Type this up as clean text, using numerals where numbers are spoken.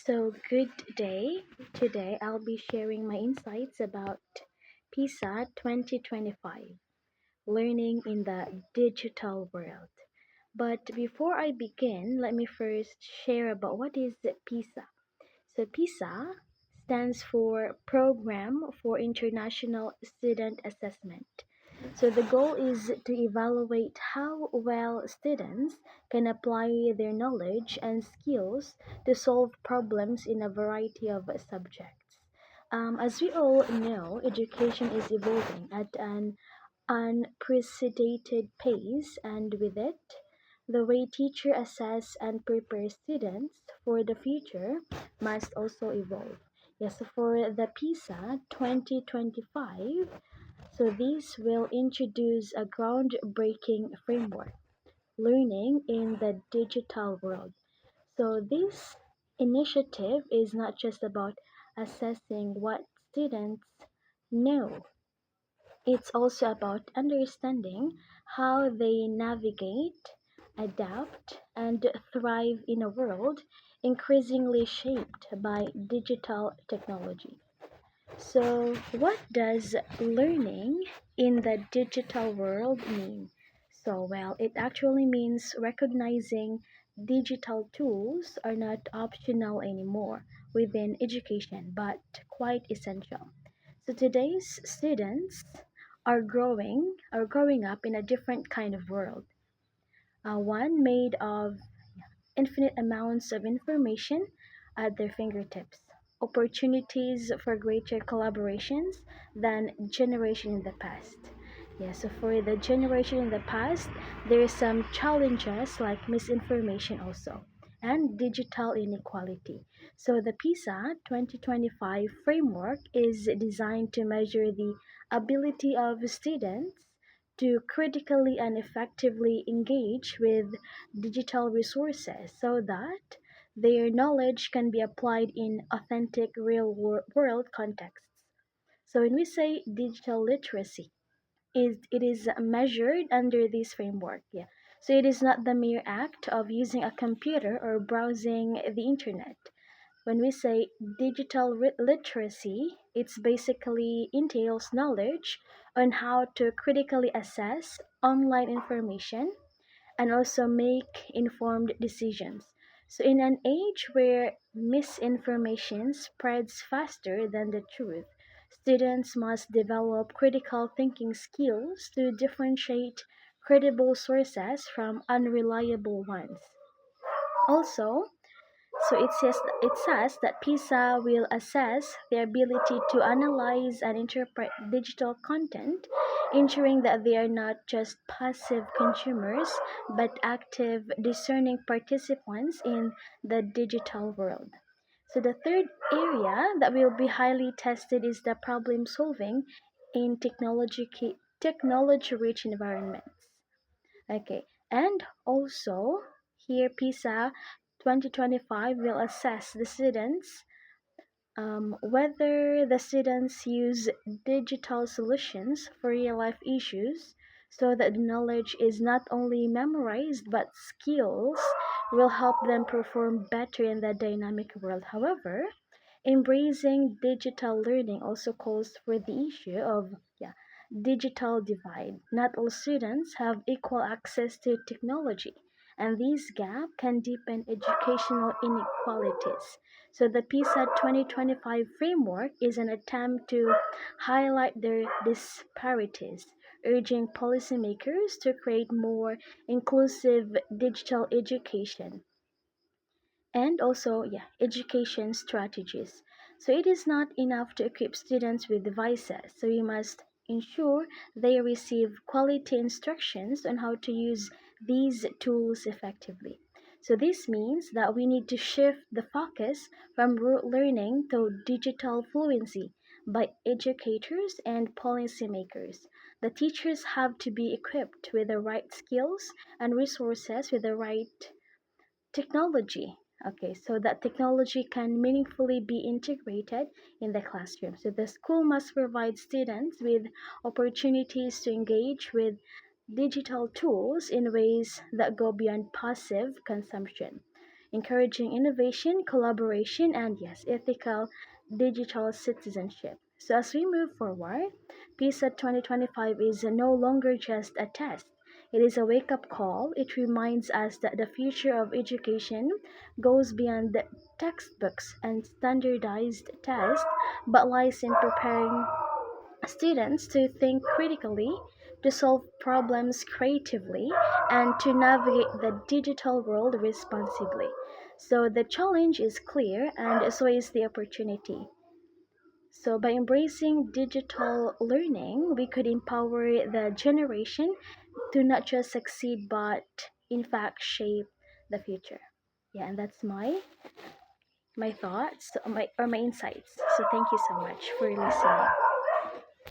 So, good day. Today I'll be sharing my insights about PISA 2025, learning in the digital world. But before I begin, let me first share about what is PISA. So, PISA stands for Program for International Student Assessment. So the goal is to evaluate how well students can apply their knowledge and skills to solve problems in a variety of subjects. As we all know, education is evolving at an unprecedented pace, and with it, the way teachers assess and prepare students for the future must also evolve. Yes, for the PISA 2025, so this will introduce a groundbreaking framework, learning in the digital world. So this initiative is not just about assessing what students know. It's also about understanding how they navigate, adapt, and thrive in a world increasingly shaped by digital technology. So, what does learning in the digital world mean? It actually means recognizing digital tools are not optional anymore within education, but quite essential. So, today's students are growing up in a different kind of world, one made of infinite amounts of information at their fingertips, opportunities for greater collaborations than generation in the past. Yeah, so for the generation in the past, there are some challenges like misinformation also and digital inequality. So the PISA 2025 framework is designed to measure the ability of students to critically and effectively engage with digital resources so that their knowledge can be applied in authentic world contexts. So when we say digital literacy, it is measured under this framework. Yeah. So it is not the mere act of using a computer or browsing the internet. When we say digital literacy, it's basically entails knowledge on how to critically assess online information and also make informed decisions. So, in an age where misinformation spreads faster than the truth, students must develop critical thinking skills to differentiate credible sources from unreliable ones. Also, it says that PISA will assess their ability to analyze and interpret digital content, ensuring that they are not just passive consumers but active discerning participants in the digital world. So the third area that will be highly tested is the problem solving in technology rich environments. Okay, and also here PISA 2025 will assess the students whether the students use digital solutions for real life issues so that the knowledge is not only memorized but skills will help them perform better in the dynamic world. However, embracing digital learning also calls for the issue of digital divide. Not all students have equal access to technology, and this gap can deepen educational inequalities. So the PISA 2025 framework is an attempt to highlight their disparities, urging policymakers to create more inclusive digital education and also education strategies. So it is not enough to equip students with devices, so we must ensure they receive quality instructions on how to use these tools effectively. So this means that we need to shift the focus from rote learning to digital fluency by educators and policymakers. The teachers have to be equipped with the right skills and resources with the right technology. Okay, so that technology can meaningfully be integrated in the classroom. So the school must provide students with opportunities to engage with digital tools in ways that go beyond passive consumption. encouraging innovation, collaboration, and yes, ethical digital citizenship. So as we move forward, PISA 2025 is no longer just a test. It is a wake up call. It reminds us that the future of education goes beyond the textbooks and standardized tests, but lies in preparing students to think critically, to solve problems creatively, and to navigate the digital world responsibly. So the challenge is clear, and so is the opportunity. So by embracing digital learning, we could empower the generation to not just succeed, but in fact shape the future. Yeah, and that's my thoughts, my insights. So thank you so much for listening.